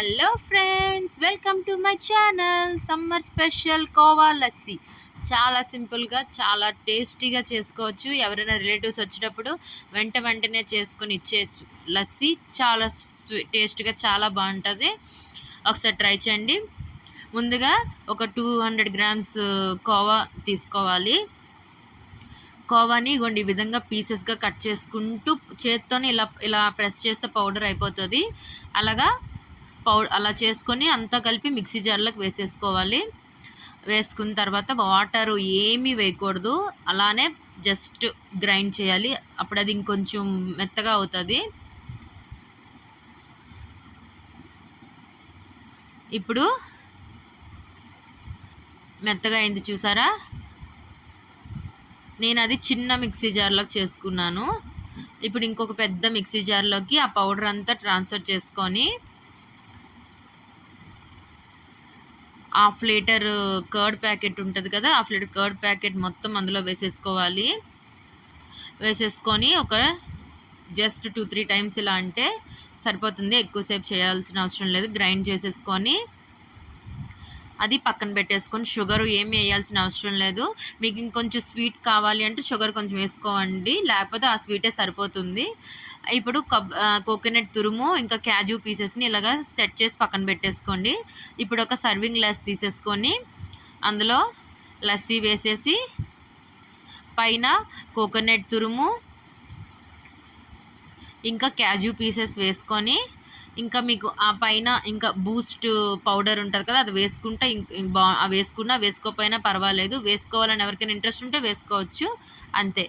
Hello friends, welcome to my channel. Summer special khoa lassi చాలా సింపుల్గా చాలా టేస్టీగా చేసుకోవచ్చు. ఎవరైనా రిలేటివ్స్ వచ్చేటప్పుడు వెంటనే చేసుకొని ఇచ్చే లస్సీ చాలా టేస్ట్గా చాలా బాగుంటుంది. ఒకసారి ట్రై చేయండి. ముందుగా ఒక 200 గ్రామ్స్ కోవా తీసుకోవాలి. కోవాని ఈ విధంగా పీసెస్గా కట్ చేసుకుంటూ చేత్తోనే ఇలా ఇలా ప్రెస్ చేస్తే పౌడర్ అయిపోతుంది. అలా చేసుకొని అంతా కలిపి మిక్సీ జార్లోకి వేసేసుకోవాలి. వేసుకున్న తర్వాత వాటర్ ఏమీ వేయకూడదు, అలానే జస్ట్ గ్రైండ్ చేయాలి. అప్పుడు అది ఇంకొంచెం మెత్తగా అవుతుంది. ఇప్పుడు మెత్తగా అయింది చూసారా. నేను అది చిన్న మిక్సీ జార్లోకి చేసుకున్నాను. ఇప్పుడు ఇంకొక పెద్ద మిక్సీ జార్లోకి ఆ పౌడర్ అంతా ట్రాన్స్ఫర్ చేసుకొని 1/2 లీటర్ కర్డ్ ప్యాకెట్ ఉంటుంది కదా, 1/2 లీటర్ కర్డ్ ప్యాకెట్ మొత్తం అందులో వేసేసుకోవాలి. వేసేసుకొని ఒక జస్ట్ 2-3 టైమ్స్ ఇలా అంటే సరిపోతుంది. ఎక్కువసేపు చేయాల్సిన అవసరం లేదు. గ్రైండ్ చేసేసుకొని అది పక్కన పెట్టేసుకొని షుగర్ ఏమి వేయాల్సిన అవసరం లేదు. మీకు ఇంకొంచెం స్వీట్ కావాలి అంటే షుగర్ కొంచెం వేసుకోండి, లేకపోతే ఆ స్వీటే సరిపోతుంది. ఇప్పుడు కోకోనట్ తురుము ఇంకా క్యాజు పీసెస్ని ఇలాగా సెట్ చేసి పక్కన పెట్టేసుకోండి. ఇప్పుడు ఒక సర్వింగ్ గ్లాస్ తీసేసుకొని అందులో లస్సీ వేసేసి పైన కోకోనట్ తురుము ఇంకా క్యాజు పీసెస్ వేసుకొని ఇంకా మీకు ఆ పైన ఇంకా బూస్ట్ పౌడర్ ఉంటుంది కదా, అది వేసుకుంటే వేసుకున్నా వేసుకోకపోయినా పర్వాలేదు. వేసుకోవాలని ఎవరికైనా ఇంట్రెస్ట్ ఉంటే వేసుకోవచ్చు, అంతే.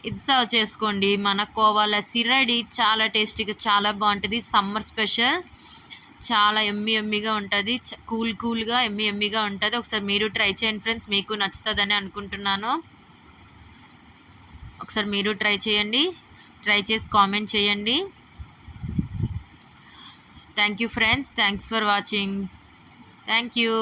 ఇది సర్వ్ చేసుకోండి. మన కోవా లస్సీ రెడీ. చాలా టేస్టీగా చాలా బాగుంటుంది. సమ్మర్ స్పెషల్, చాలా ఎమ్మీగా ఉంటుంది. కూల్గా ఎమ్మీగా ఉంటుంది. ఒకసారి మీరు ట్రై చేయండి ఫ్రెండ్స్, మీకు నచ్చుతుందని అనుకుంటున్నాను. ఒకసారి మీరు ట్రై చేయండి. ట్రై చేసి కామెంట్ చేయండి. Thank you friends, thanks for watching. Thank you.